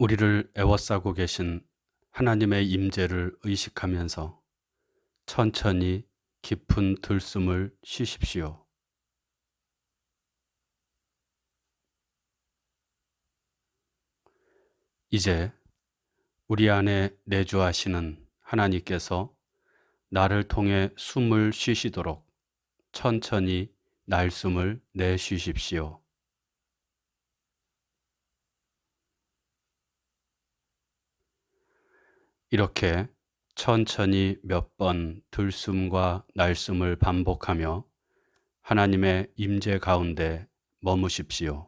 우리를 에워싸고 계신 하나님의 임재를 의식하면서 천천히 깊은 들숨을 쉬십시오. 이제 우리 안에 내주하시는 하나님께서 나를 통해 숨을 쉬시도록 천천히 날숨을 내쉬십시오. 이렇게 천천히 몇 번 들숨과 날숨을 반복하며 하나님의 임재 가운데 머무십시오.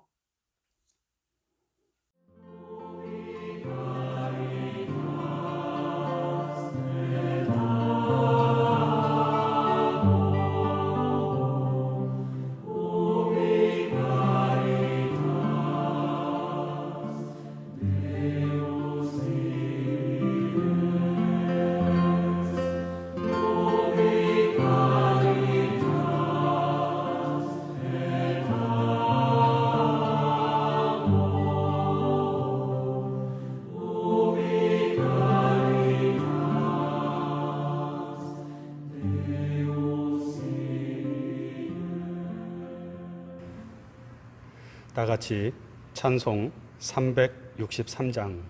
다 같이 찬송 363장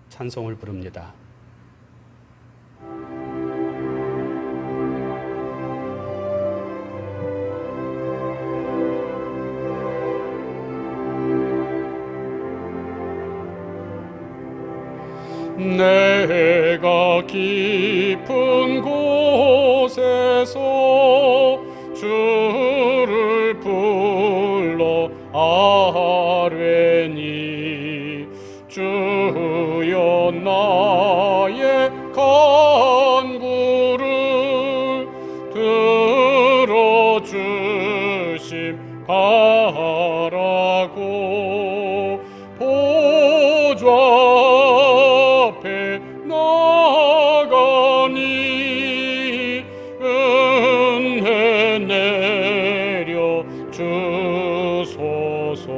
찬송을 부릅니다. 내가 깊은 곳에서 주를 불러 아뢰니 주여 나의 간구를 들어주심 바라고 보좌 앞에 나가니 은혜 내려 주소서.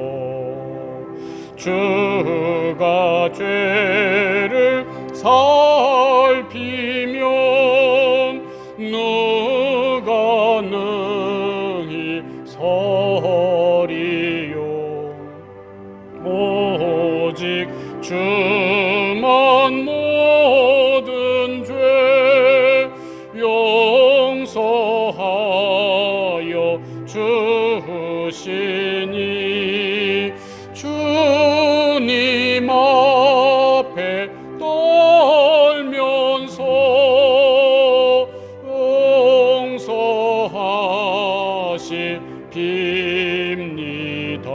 주가 죄를 살피면 누가 능히 서리요. 오직 주만 모든 죄 용서하여 주시니 주님 앞에 떨면서 용서하십니다.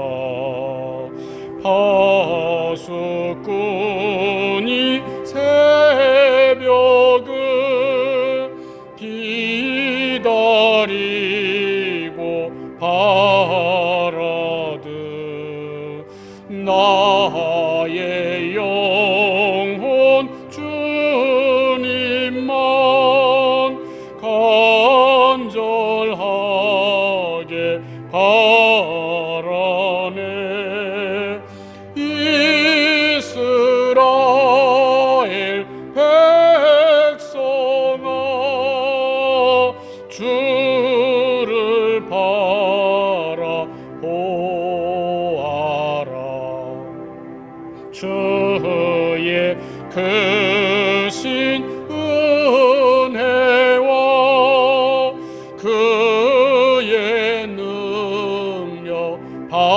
파수꾼이 새벽을 기다리고 바라듯 나의 영혼 주님만 간절하게 바라네. 이스라엘 백성아 주를 바라보아라. 주의 크신 은혜와 그의 능력 바라라.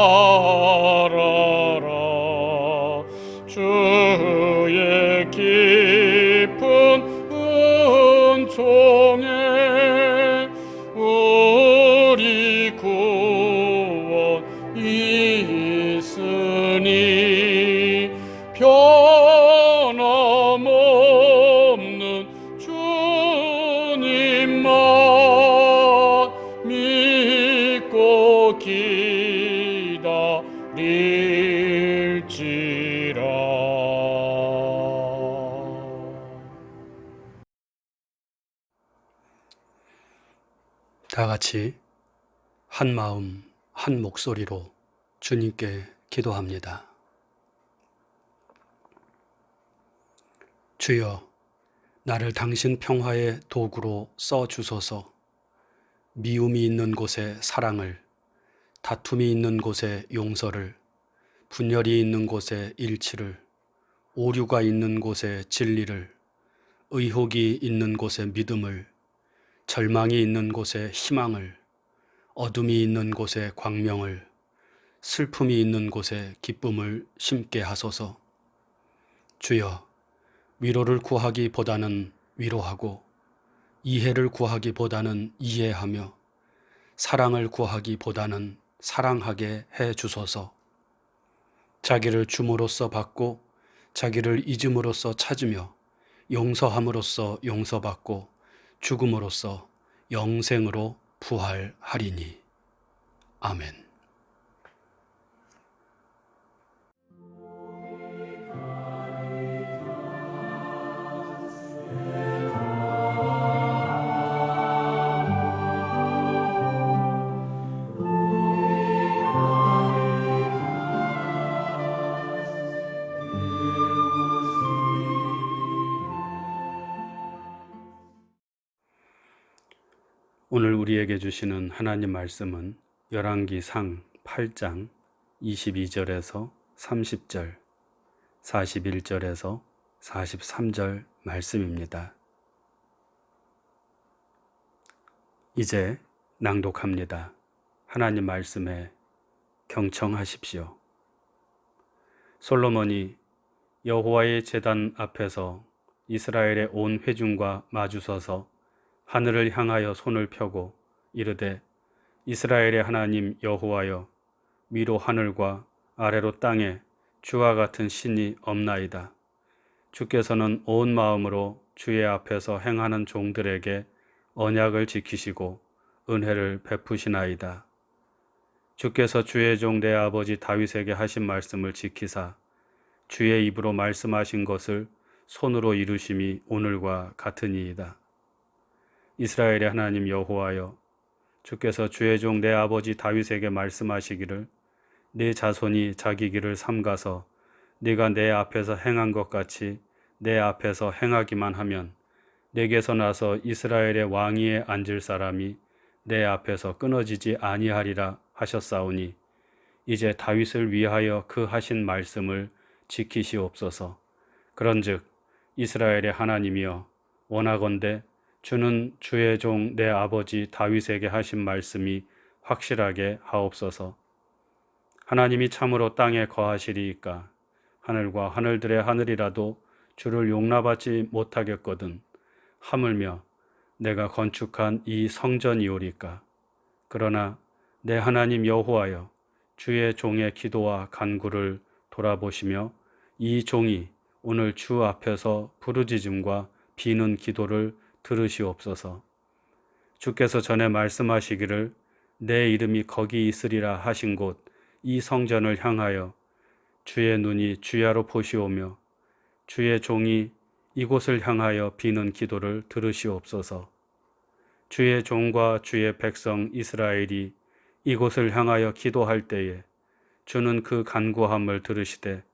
주의 깊은 은총에 우리 구원 있으니 변함없는 주님만 믿고 기다릴지라. 다 같이 한 마음 한 목소리로 주님께 기도합니다. 주여, 나를 당신 평화의 도구로 써 주소서. 미움이 있는 곳에 사랑을, 다툼이 있는 곳에 용서를, 분열이 있는 곳에 일치를, 오류가 있는 곳에 진리를, 의혹이 있는 곳에 믿음을, 절망이 있는 곳에 희망을, 어둠이 있는 곳에 광명을, 슬픔이 있는 곳에 기쁨을 심게 하소서. 주여, 위로를 구하기보다는 위로하고, 이해를 구하기보다는 이해하며, 사랑을 구하기보다는 사랑하게 해 주소서. 자기를 줌으로써 받고, 자기를 잊음으로써 찾으며, 용서함으로써 용서받고, 죽음으로써 영생으로 부활하리니. 아멘. 오늘 우리에게 주시는 하나님 말씀은 열왕기상 8장 22절에서 30절, 41절에서 43절 말씀입니다. 이제 낭독합니다. 하나님 말씀에 경청하십시오. 솔로몬이 여호와의 제단 앞에서 이스라엘의 온 회중과 마주서서 하늘을 향하여 손을 펴고 이르되, 이스라엘의 하나님 여호와여, 위로 하늘과 아래로 땅에 주와 같은 신이 없나이다. 주께서는 온 마음으로 주의 앞에서 행하는 종들에게 언약을 지키시고 은혜를 베푸시나이다. 주께서 주의 종 내 아버지 다윗에게 하신 말씀을 지키사 주의 입으로 말씀하신 것을 손으로 이루심이 오늘과 같으니이다. 이스라엘의 하나님 여호와여, 주께서 주의 종 내 아버지 다윗에게 말씀하시기를, 네 자손이 자기 길을 삼가서 네가 내 앞에서 행한 것 같이 내 앞에서 행하기만 하면 내게서 나서 이스라엘의 왕위에 앉을 사람이 내 앞에서 끊어지지 아니하리라 하셨사오니, 이제 다윗을 위하여 그 하신 말씀을 지키시옵소서. 그런즉 이스라엘의 하나님이여, 원하건대 주는 주의 종 내 아버지 다윗에게 하신 말씀이 확실하게 하옵소서. 하나님이 참으로 땅에 거하시리이까 하늘과 하늘들의 하늘이라도 주를 용납하지 못하겠거든 하물며 내가 건축한 이 성전이오리까. 그러나 내 하나님 여호와여, 주의 종의 기도와 간구를 돌아보시며 이 종이 오늘 주 앞에서 부르짖음과 비는 기도를 들으시옵소서. 주께서 전에 말씀하시기를 내 이름이 거기 있으리라 하신 곳 이 성전을 향하여 주의 눈이 주야로 보시오며 주의 종이 이곳을 향하여 비는 기도를 들으시옵소서. 주의 종과 주의 백성 이스라엘이 이곳을 향하여 기도할 때에 주는 그 간구함을 들으시되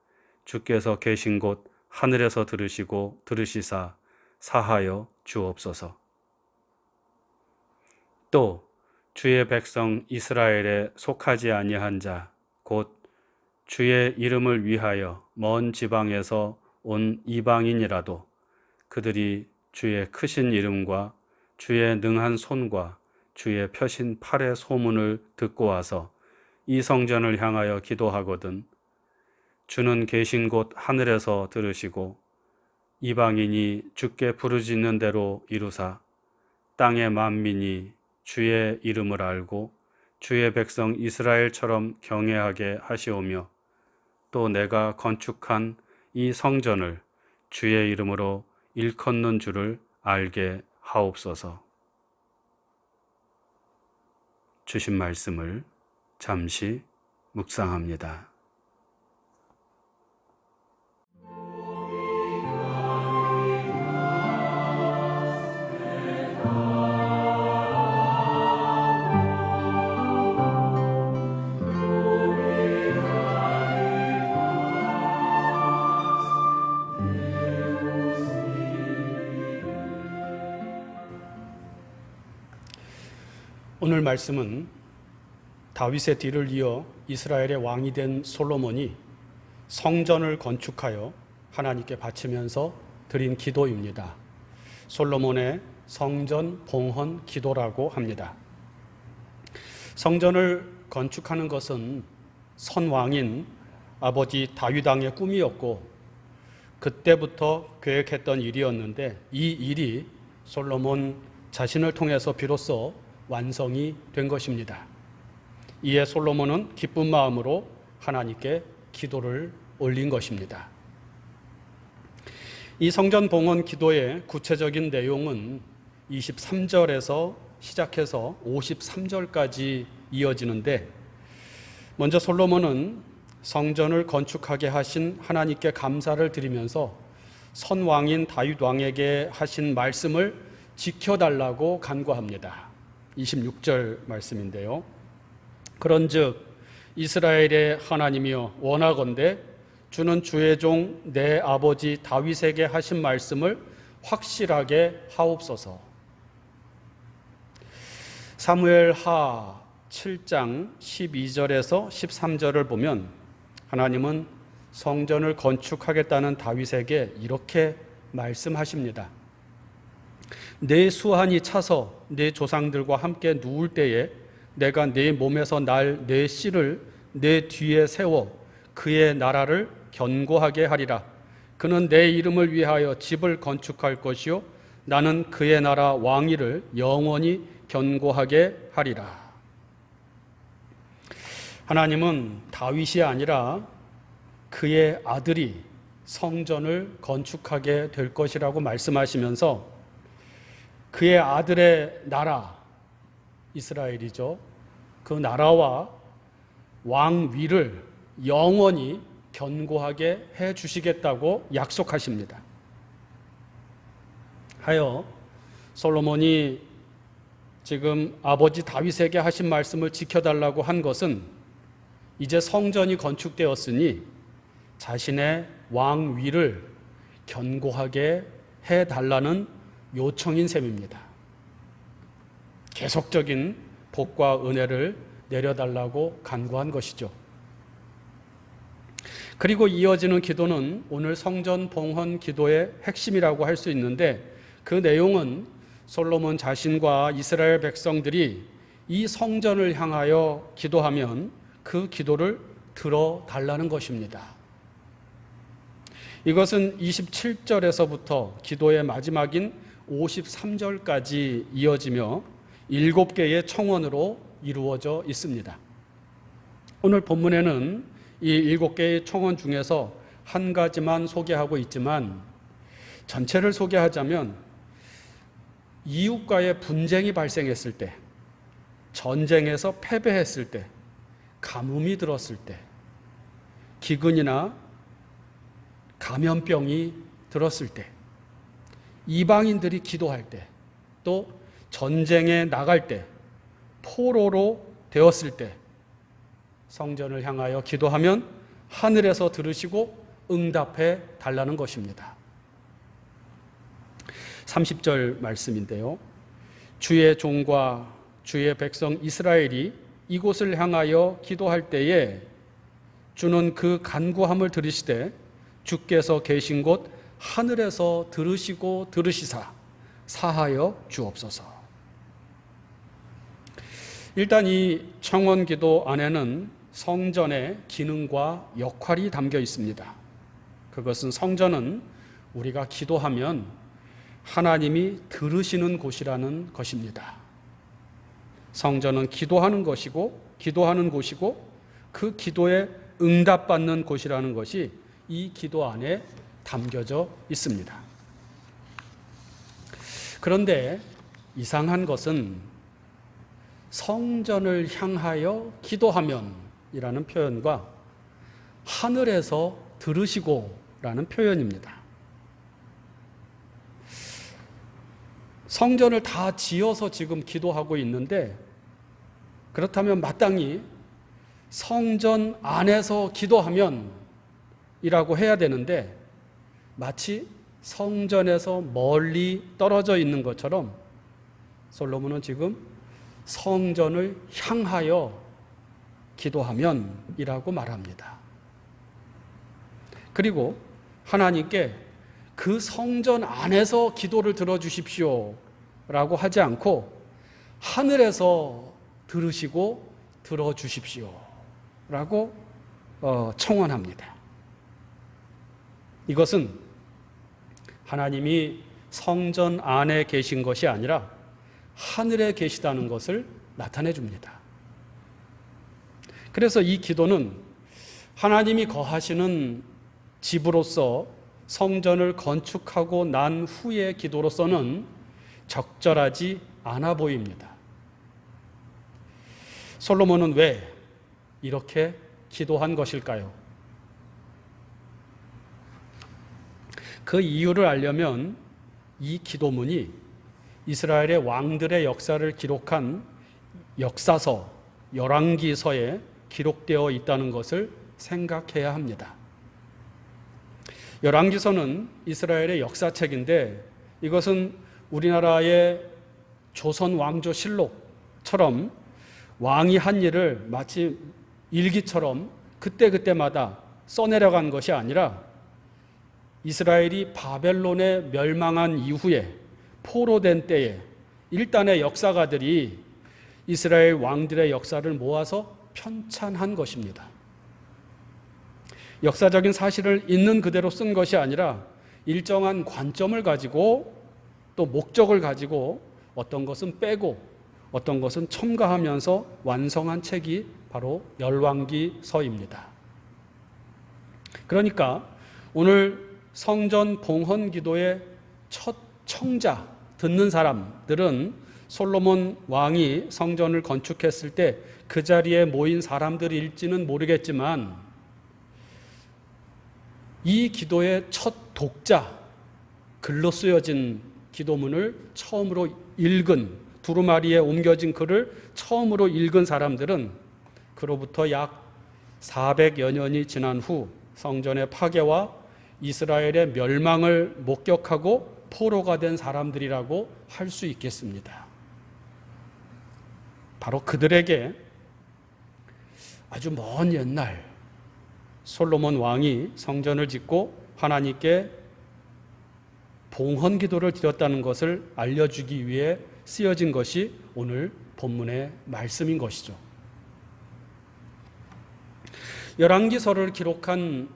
주께서 계신 곳 하늘에서 들으시고 들으시사 사하여 주옵소서. 또 주의 백성 이스라엘에 속하지 아니한 자, 곧 주의 이름을 위하여 먼 지방에서 온 이방인이라도 그들이 주의 크신 이름과 주의 능한 손과 주의 펴신 팔의 소문을 듣고 와서 이 성전을 향하여 기도하거든 주는 계신 곳 하늘에서 들으시고 이방인이 주께 부르짖는 대로 이루사 땅의 만민이 주의 이름을 알고 주의 백성 이스라엘처럼 경외하게 하시오며 또 내가 건축한 이 성전을 주의 이름으로 일컫는 줄을 알게 하옵소서. 주신 말씀을 잠시 묵상합니다. 오늘 말씀은 다윗의 뒤를 이어 이스라엘의 왕이 된 솔로몬이 성전을 건축하여 하나님께 바치면서 드린 기도입니다. 솔로몬의 성전 봉헌 기도라고 합니다. 성전을 건축하는 것은 선왕인 아버지 다윗 왕의 꿈이었고 그때부터 계획했던 일이었는데 이 일이 솔로몬 자신을 통해서 비로소 완성이 된 것입니다. 이에 솔로몬은 기쁜 마음으로 하나님께 기도를 올린 것입니다. 이 성전 봉헌 기도의 구체적인 내용은 23절에서 시작해서 53절까지 이어지는데 먼저 솔로몬은 성전을 건축하게 하신 하나님께 감사를 드리면서 선왕인 다윗 왕에게 하신 말씀을 지켜달라고 간구합니다. 26절 말씀인데요. 그런즉 이스라엘의 하나님이여 원하건대 주는 주의 종 내 아버지 다윗에게 하신 말씀을 확실하게 하옵소서. 사무엘하 7장 12절에서 13절을 보면 하나님은 성전을 건축하겠다는 다윗에게 이렇게 말씀하십니다. 내 수한이 차서 내 조상들과 함께 누울 때에 내가 내 몸에서 날 내 씨를 내 뒤에 세워 그의 나라를 견고하게 하리라. 그는 내 이름을 위하여 집을 건축할 것이요 나는 그의 나라 왕위를 영원히 견고하게 하리라. 하나님은 다윗이 아니라 그의 아들이 성전을 건축하게 될 것이라고 말씀하시면서 그의 아들의 나라 이스라엘이죠. 그 나라와 왕위를 영원히 견고하게 해 주시겠다고 약속하십니다. 하여 솔로몬이 지금 아버지 다윗에게 하신 말씀을 지켜달라고 한 것은 이제 성전이 건축되었으니 자신의 왕위를 견고하게 해달라는 요청인 셈입니다. 계속적인 복과 은혜를 내려달라고 간구한 것이죠. 그리고 이어지는 기도는 오늘 성전 봉헌 기도의 핵심이라고 할 수 있는데 그 내용은 솔로몬 자신과 이스라엘 백성들이 이 성전을 향하여 기도하면 그 기도를 들어달라는 것입니다. 이것은 27절에서부터 기도의 마지막인 53절까지 이어지며 7개의 청원으로 이루어져 있습니다. 오늘 본문에는 이 7개의 청원 중에서 한 가지만 소개하고 있지만 전체를 소개하자면 이웃과의 분쟁이 발생했을 때, 전쟁에서 패배했을 때, 가뭄이 들었을 때, 기근이나 감염병이 들었을 때, 이방인들이 기도할 때, 또 전쟁에 나갈 때, 포로로 되었을 때 성전을 향하여 기도하면 하늘에서 들으시고 응답해 달라는 것입니다. 30절 말씀인데요. 주의 종과 주의 백성 이스라엘이 이곳을 향하여 기도할 때에 주는 그 간구함을 들으시되 주께서 계신 곳 하늘에서 들으시고 들으시사 사하여 주옵소서. 일단 이 청원 기도 안에는 성전의 기능과 역할이 담겨 있습니다. 그것은 성전은 우리가 기도하면 하나님이 들으시는 곳이라는 것입니다. 성전은 기도하는 곳이고 그 기도에 응답받는 곳이라는 것이 이 기도 안에 담겨져 있습니다. 그런데 이상한 것은 성전을 향하여 기도하면 이라는 표현과 하늘에서 들으시고 라는 표현입니다. 성전을 다 지어서 지금 기도하고 있는데 그렇다면 마땅히 성전 안에서 기도하면 이라고 해야 되는데 마치 성전에서 멀리 떨어져 있는 것처럼 솔로몬은 지금 성전을 향하여 기도하면이라고 말합니다. 그리고 하나님께 그 성전 안에서 기도를 들어주십시오 라고 하지 않고 하늘에서 들으시고 들어주십시오 라고 청원합니다. 이것은 하나님이 성전 안에 계신 것이 아니라 하늘에 계시다는 것을 나타내 줍니다. 그래서 이 기도는 하나님이 거하시는 집으로서 성전을 건축하고 난 후의 기도로서는 적절하지 않아 보입니다. 솔로몬은 왜 이렇게 기도한 것일까요? 그 이유를 알려면 이 기도문이 이스라엘의 왕들의 역사를 기록한 역사서, 열왕기서에 기록되어 있다는 것을 생각해야 합니다. 열왕기서는 이스라엘의 역사책인데 이것은 우리나라의 조선 왕조실록처럼 왕이 한 일을 마치 일기처럼 그때그때마다 써내려간 것이 아니라 이스라엘이 바벨론에 멸망한 이후에 포로된 때에 일단의 역사가들이 이스라엘 왕들의 역사를 모아서 편찬한 것입니다. 역사적인 사실을 있는 그대로 쓴 것이 아니라 일정한 관점을 가지고 또 목적을 가지고 어떤 것은 빼고 어떤 것은 첨가하면서 완성한 책이 바로 열왕기서입니다. 그러니까 오늘 성전 봉헌 기도의 첫 청자 듣는 사람들은 솔로몬 왕이 성전을 건축했을 때 그 자리에 모인 사람들일지는 모르겠지만 이 기도의 첫 독자, 글로 쓰여진 기도문을 처음으로 읽은, 두루마리에 옮겨진 글을 처음으로 읽은 사람들은 그로부터 약 400여 년이 지난 후 성전의 파괴와 이스라엘의 멸망을 목격하고 포로가 된 사람들이라고 할 수 있겠습니다. 바로 그들에게 아주 먼 옛날 솔로몬 왕이 성전을 짓고 하나님께 봉헌 기도를 드렸다는 것을 알려주기 위해 쓰여진 것이 오늘 본문의 말씀인 것이죠. 열왕기서를 기록한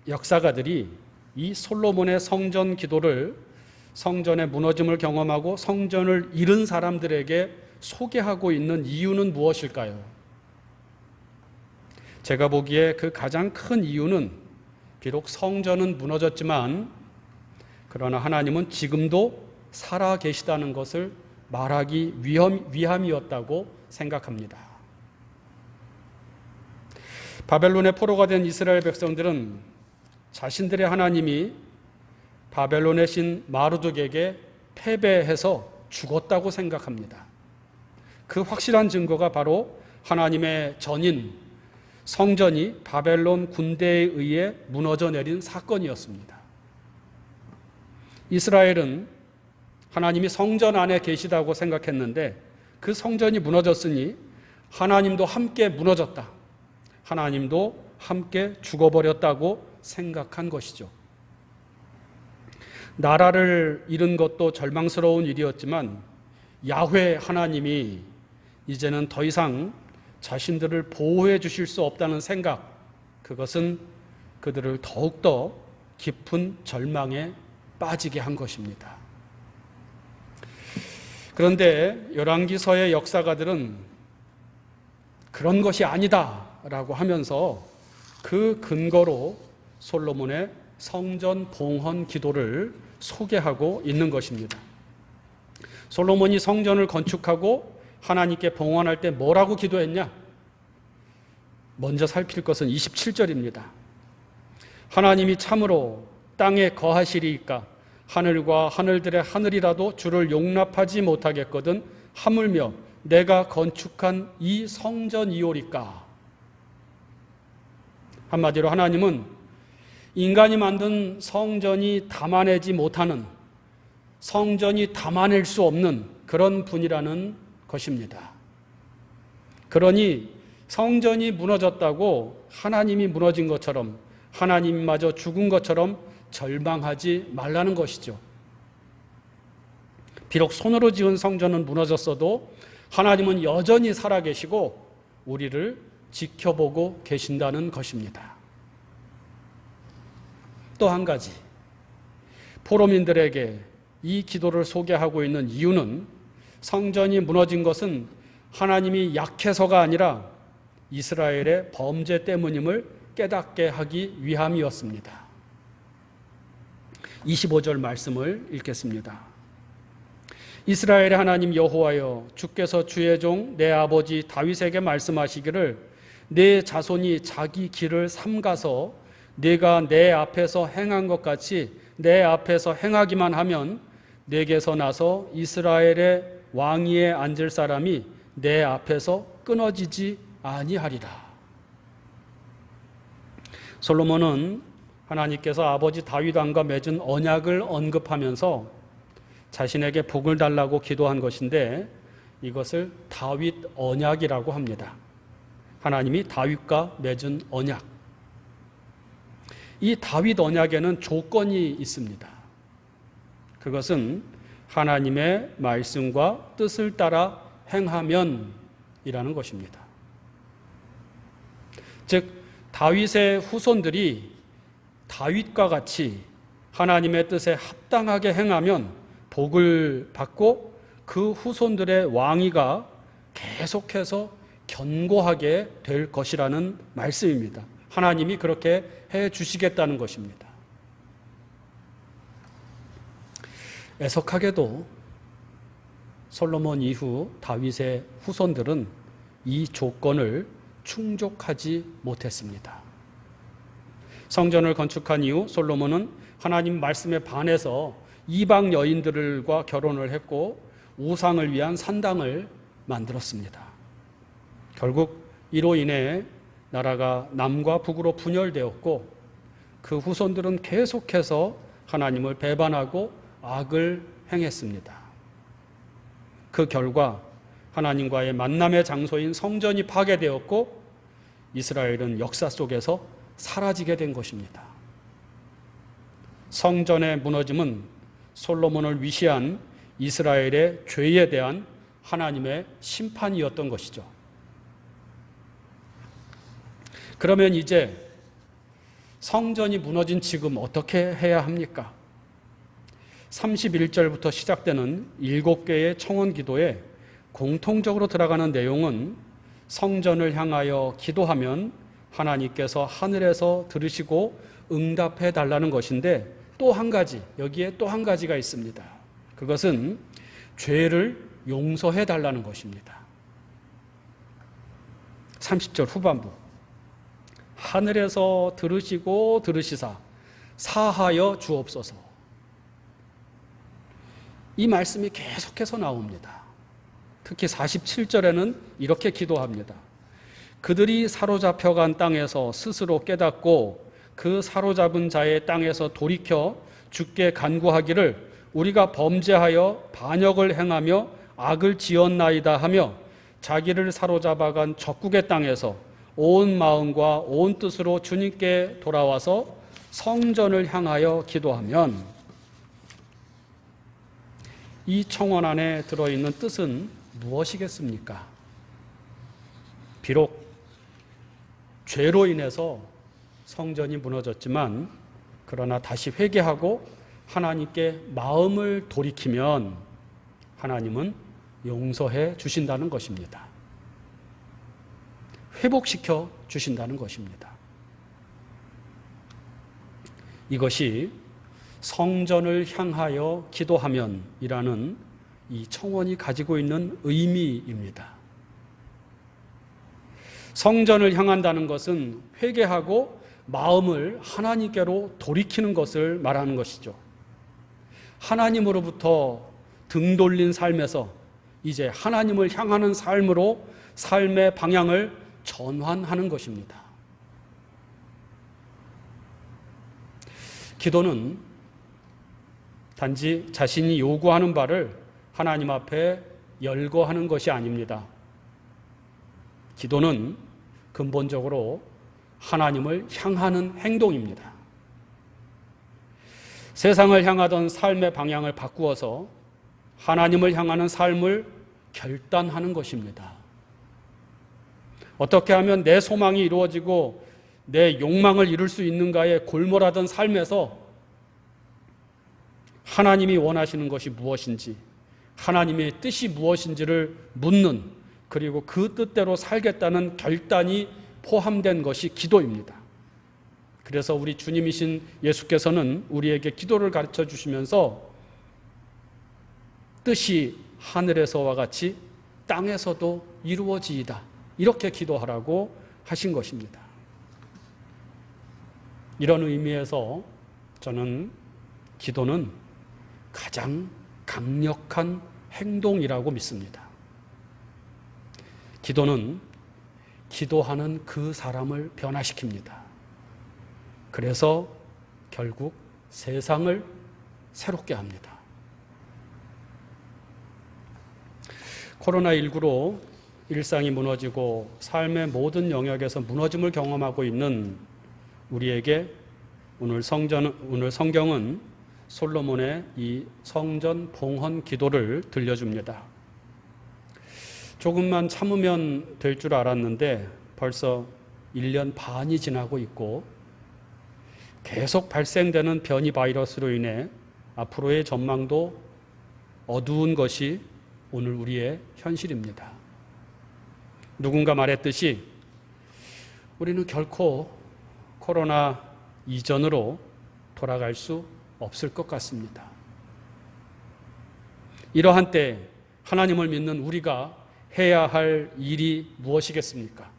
역사가들이 이 솔로몬의 성전 기도를 성전의 무너짐을 경험하고 성전을 잃은 사람들에게 소개하고 있는 이유는 무엇일까요? 제가 보기에 그 가장 큰 이유는 비록 성전은 무너졌지만 그러나 하나님은 지금도 살아 계시다는 것을 말하기 위함이었다고 생각합니다. 바벨론의 포로가 된 이스라엘 백성들은 자신들의 하나님이 바벨론의 신 마르둑에게 패배해서 죽었다고 생각합니다. 그 확실한 증거가 바로 하나님의 전인 성전이 바벨론 군대에 의해 무너져 내린 사건이었습니다. 이스라엘은 하나님이 성전 안에 계시다고 생각했는데 그 성전이 무너졌으니 하나님도 함께 무너졌다. 하나님도 함께 죽어버렸다고 생각한 것이죠. 나라를 잃은 것도 절망스러운 일이었지만 야훼 하나님이 이제는 더 이상 자신들을 보호해 주실 수 없다는 생각, 그것은 그들을 더욱더 깊은 절망에 빠지게 한 것입니다. 그런데 열왕기서의 역사가들은 그런 것이 아니다라고 하면서 그 근거로 솔로몬의 성전 봉헌 기도를 소개하고 있는 것입니다. 솔로몬이 성전을 건축하고 하나님께 봉헌할 때 뭐라고 기도했냐? 먼저 살필 것은 27절입니다. 하나님이 참으로 땅에 거하시리이까 하늘과 하늘들의 하늘이라도 주를 용납하지 못하겠거든 하물며 내가 건축한 이 성전이오리까. 한마디로 하나님은 인간이 만든 성전이 담아내지 못하는, 성전이 담아낼 수 없는 그런 분이라는 것입니다. 그러니 성전이 무너졌다고 하나님이 무너진 것처럼, 하나님마저 죽은 것처럼 절망하지 말라는 것이죠. 비록 손으로 지은 성전은 무너졌어도 하나님은 여전히 살아계시고 우리를 지켜보고 계신다는 것입니다. 또 한 가지, 포로민들에게 이 기도를 소개하고 있는 이유는 성전이 무너진 것은 하나님이 약해서가 아니라 이스라엘의 범죄 때문임을 깨닫게 하기 위함이었습니다. 25절 말씀을 읽겠습니다. 이스라엘의 하나님 여호와여, 주께서 주의 종 내 아버지 다윗에게 말씀하시기를 내 자손이 자기 길을 삼가서 네가 내 앞에서 행한 것 같이 내 앞에서 행하기만 하면 내게서 나서 이스라엘의 왕위에 앉을 사람이 내 앞에서 끊어지지 아니하리라. 솔로몬은 하나님께서 아버지 다윗 왕과 맺은 언약을 언급하면서 자신에게 복을 달라고 기도한 것인데 이것을 다윗 언약이라고 합니다. 하나님이 다윗과 맺은 언약. 이 다윗 언약에는 조건이 있습니다. 그것은 하나님의 말씀과 뜻을 따라 행하면 이라는 것입니다. 즉 다윗의 후손들이 다윗과 같이 하나님의 뜻에 합당하게 행하면 복을 받고 그 후손들의 왕위가 계속해서 견고하게 될 것이라는 말씀입니다. 하나님이 그렇게 해 주시겠다는 것입니다. 애석하게도 솔로몬 이후 다윗의 후손들은 이 조건을 충족하지 못했습니다. 성전을 건축한 이후 솔로몬은 하나님 말씀에 반해서 이방 여인들과 결혼을 했고 우상을 위한 산당을 만들었습니다. 결국 이로 인해 나라가 남과 북으로 분열되었고 그 후손들은 계속해서 하나님을 배반하고 악을 행했습니다. 그 결과 하나님과의 만남의 장소인 성전이 파괴되었고 이스라엘은 역사 속에서 사라지게 된 것입니다. 성전의 무너짐은 솔로몬을 위시한 이스라엘의 죄에 대한 하나님의 심판이었던 것이죠. 그러면 이제 성전이 무너진 지금 어떻게 해야 합니까? 31절부터 시작되는 7개의 청원 기도에 공통적으로 들어가는 내용은 성전을 향하여 기도하면 하나님께서 하늘에서 들으시고 응답해 달라는 것인데 또 한 가지, 여기에 또 한 가지가 있습니다. 그것은 죄를 용서해 달라는 것입니다. 30절 후반부, 하늘에서 들으시고 들으시사 사하여 주옵소서. 이 말씀이 계속해서 나옵니다. 특히 47절에는 이렇게 기도합니다. 그들이 사로잡혀간 땅에서 스스로 깨닫고 그 사로잡은 자의 땅에서 돌이켜 주께 간구하기를 우리가 범죄하여 반역을 행하며 악을 지었나이다 하며 자기를 사로잡아간 적국의 땅에서 온 마음과 온 뜻으로 주님께 돌아와서 성전을 향하여 기도하면 이 청원 안에 들어있는 뜻은 무엇이겠습니까? 비록 죄로 인해서 성전이 무너졌지만 그러나 다시 회개하고 하나님께 마음을 돌이키면 하나님은 용서해 주신다는 것입니다. 회복시켜 주신다는 것입니다. 이것이 성전을 향하여 기도하면 이라는 이 청원이 가지고 있는 의미입니다. 성전을 향한다는 것은 회개하고 마음을 하나님께로 돌이키는 것을 말하는 것이죠. 하나님으로부터 등 돌린 삶에서 이제 하나님을 향하는 삶으로 삶의 방향을 전환하는 것입니다. 기도는 단지 자신이 요구하는 바를 하나님 앞에 열거하는 것이 아닙니다. 기도는 근본적으로 하나님을 향하는 행동입니다. 세상을 향하던 삶의 방향을 바꾸어서 하나님을 향하는 삶을 결단하는 것입니다. 어떻게 하면 내 소망이 이루어지고 내 욕망을 이룰 수 있는가에 골몰하던 삶에서 하나님이 원하시는 것이 무엇인지, 하나님의 뜻이 무엇인지를 묻는, 그리고 그 뜻대로 살겠다는 결단이 포함된 것이 기도입니다. 그래서 우리 주님이신 예수께서는 우리에게 기도를 가르쳐 주시면서 뜻이 하늘에서와 같이 땅에서도 이루어지이다, 이렇게 기도하라고 하신 것입니다. 이런 의미에서 저는 기도는 가장 강력한 행동이라고 믿습니다. 기도는 기도하는 그 사람을 변화시킵니다. 그래서 결국 세상을 새롭게 합니다. 코로나19로 일상이 무너지고 삶의 모든 영역에서 무너짐을 경험하고 있는 우리에게 오늘 성경은 솔로몬의 이 성전 봉헌 기도를 들려줍니다. 조금만 참으면 될 줄 알았는데 벌써 1년 반이 지나고 있고 계속 발생되는 변이 바이러스로 인해 앞으로의 전망도 어두운 것이 오늘 우리의 현실입니다. 누군가 말했듯이 우리는 결코 코로나 이전으로 돌아갈 수 없을 것 같습니다. 이러한 때 하나님을 믿는 우리가 해야 할 일이 무엇이겠습니까?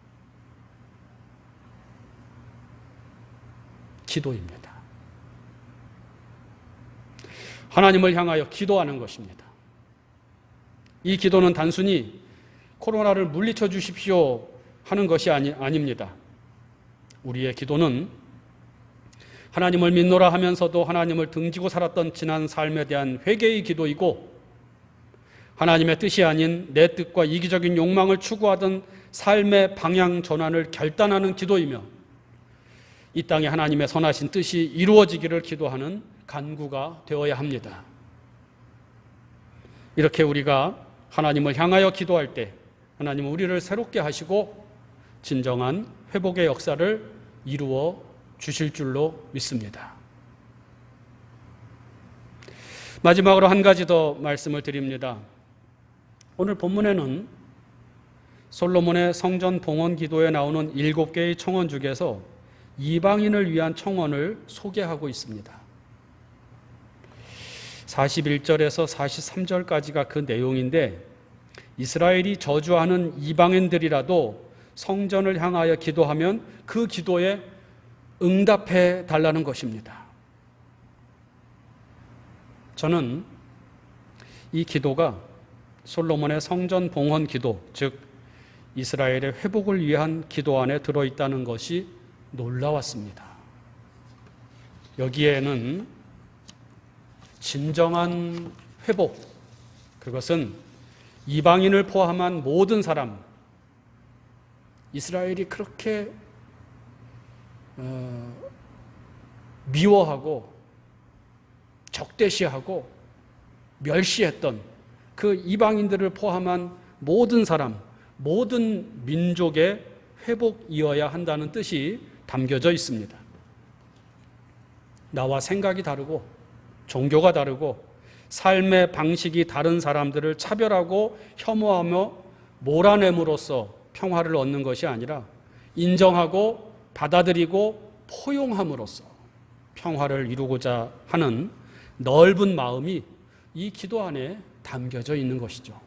기도입니다. 하나님을 향하여 기도하는 것입니다. 이 기도는 단순히 코로나를 물리쳐 주십시오 하는 것이 아닙니다. 우리의 기도는 하나님을 믿노라 하면서도 하나님을 등지고 살았던 지난 삶에 대한 회개의 기도이고, 하나님의 뜻이 아닌 내 뜻과 이기적인 욕망을 추구하던 삶의 방향 전환을 결단하는 기도이며, 이 땅에 하나님의 선하신 뜻이 이루어지기를 기도하는 간구가 되어야 합니다. 이렇게 우리가 하나님을 향하여 기도할 때 하나님은 우리를 새롭게 하시고 진정한 회복의 역사를 이루어 주실 줄로 믿습니다. 마지막으로 한 가지 더 말씀을 드립니다. 오늘 본문에는 솔로몬의 성전 봉헌 기도에 나오는 7개의 청원 중에서 이방인을 위한 청원을 소개하고 있습니다. 41절에서 43절까지가 그 내용인데, 이스라엘이 저주하는 이방인들이라도 성전을 향하여 기도하면 그 기도에 응답해 달라는 것입니다. 저는 이 기도가 솔로몬의 성전 봉헌 기도, 즉 이스라엘의 회복을 위한 기도 안에 들어있다는 것이 놀라웠습니다. 여기에는 진정한 회복, 그것은 이방인을 포함한 모든 사람, 이스라엘이 그렇게 미워하고 적대시하고 멸시했던 그 이방인들을 포함한 모든 사람, 모든 민족의 회복이어야 한다는 뜻이 담겨져 있습니다. 나와 생각이 다르고 종교가 다르고 삶의 방식이 다른 사람들을 차별하고 혐오하며 몰아냄으로써 평화를 얻는 것이 아니라 인정하고 받아들이고 포용함으로써 평화를 이루고자 하는 넓은 마음이 이 기도 안에 담겨져 있는 것이죠.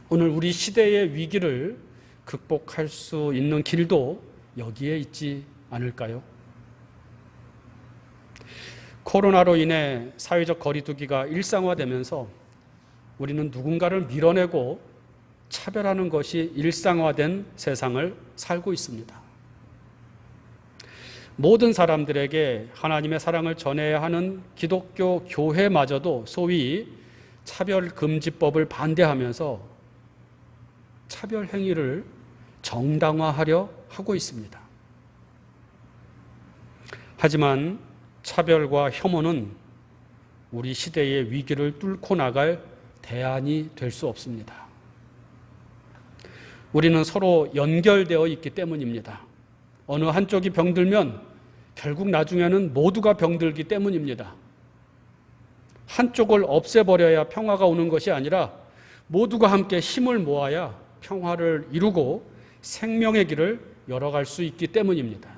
오늘 우리 시대의 위기를 극복할 수 있는 길도 여기에 있지 않을까요? 코로나로 인해 사회적 거리두기가 일상화되면서 우리는 누군가를 밀어내고 차별하는 것이 일상화된 세상을 살고 있습니다. 모든 사람들에게 하나님의 사랑을 전해야 하는 기독교 교회마저도 소위 차별금지법을 반대하면서 차별 행위를 정당화하려 하고 있습니다. 하지만 차별과 혐오는 우리 시대의 위기를 뚫고 나갈 대안이 될 수 없습니다. 우리는 서로 연결되어 있기 때문입니다. 어느 한쪽이 병들면 결국 나중에는 모두가 병들기 때문입니다. 한쪽을 없애버려야 평화가 오는 것이 아니라 모두가 함께 힘을 모아야 평화를 이루고 생명의 길을 열어갈 수 있기 때문입니다.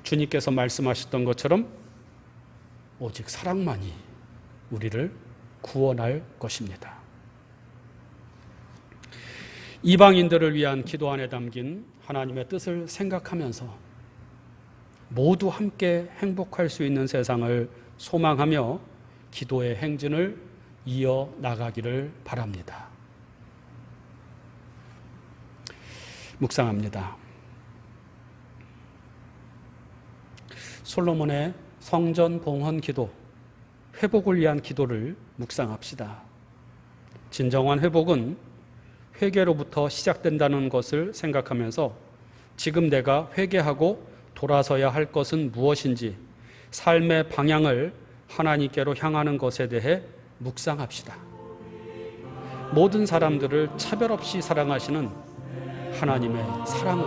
주님께서 말씀하셨던 것처럼 오직 사랑만이 우리를 구원할 것입니다. 이방인들을 위한 기도 안에 담긴 하나님의 뜻을 생각하면서 모두 함께 행복할 수 있는 세상을 소망하며 기도의 행진을 이어 나가기를 바랍니다. 묵상합니다. 솔로몬의 성전 봉헌 기도, 회복을 위한 기도를 묵상합시다. 진정한 회복은 회개로부터 시작된다는 것을 생각하면서 지금 내가 회개하고 돌아서야 할 것은 무엇인지 삶의 방향을 하나님께로 향하는 것에 대해 묵상합시다. 모든 사람들을 차별 없이 사랑하시는 하나님의 사랑을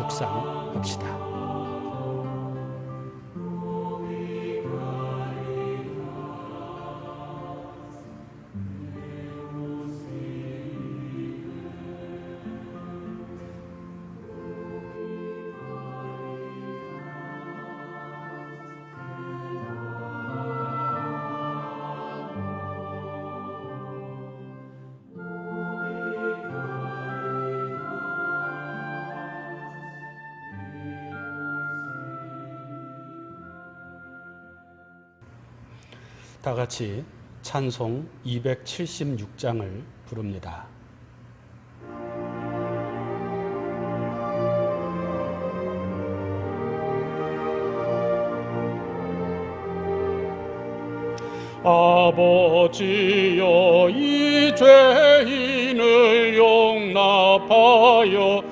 묵상합시다. 다 같이 찬송 276장을 부릅니다. 아버지여, 이 죄인을 용납하여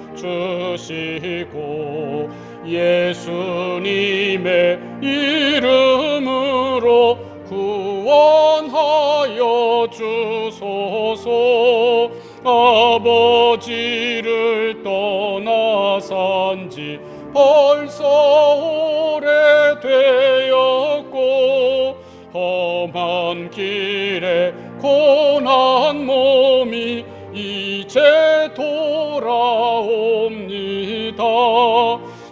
주시고 예수님의 이름으로 구원하여 주소서. 아버지를 떠나 산지 벌써 오래되었고 험한 길에 고난 몸이 이제 돌아옵니다.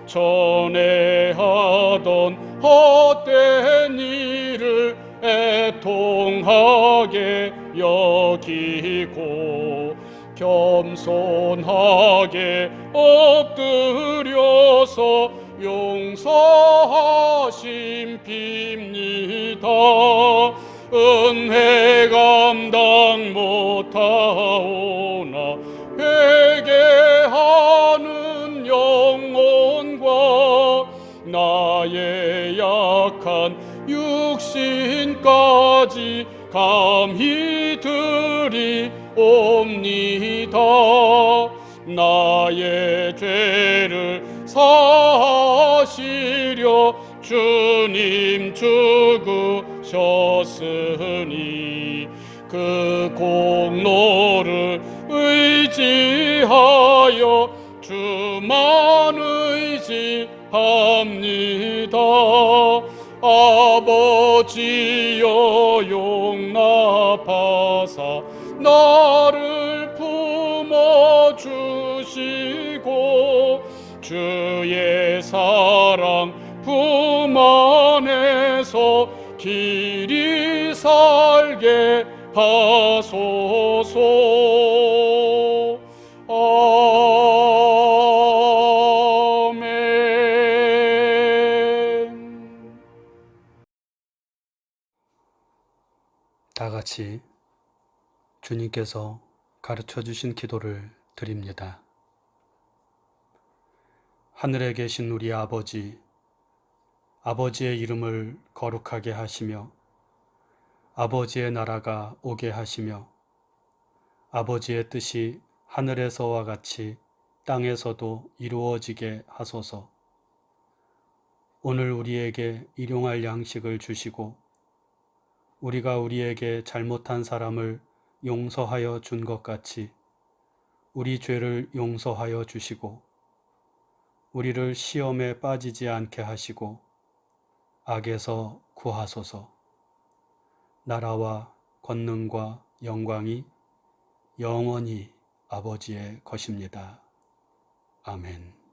전에 하던 헛된 일을 애통하게 여기고 겸손하게 엎드려서 용서하심 빕니다. 은혜 감당 못하오나 회개하는 영혼과 나의 약한 육신까지 감히 드리옵니다. 나의 죄를 사하시려 주님 죽으셨으니 그 공로를 의지하여 주만 의지합니다. 아버지여, 용납하사 나를 품어주시고 주의 사랑 품 안에서 길이 살게 하소서. 아멘. 다 같이 주님께서 가르쳐 주신 기도를 드립니다. 하늘에 계신 우리 아버지, 아버지의 이름을 거룩하게 하시며 아버지의 나라가 오게 하시며 아버지의 뜻이 하늘에서와 같이 땅에서도 이루어지게 하소서. 오늘 우리에게 일용할 양식을 주시고 우리가 우리에게 잘못한 사람을 용서하여 준 것 같이 우리 죄를 용서하여 주시고 우리를 시험에 빠지지 않게 하시고 악에서 구하소서. 나라와 권능과 영광이 영원히 아버지의 것입니다. 아멘.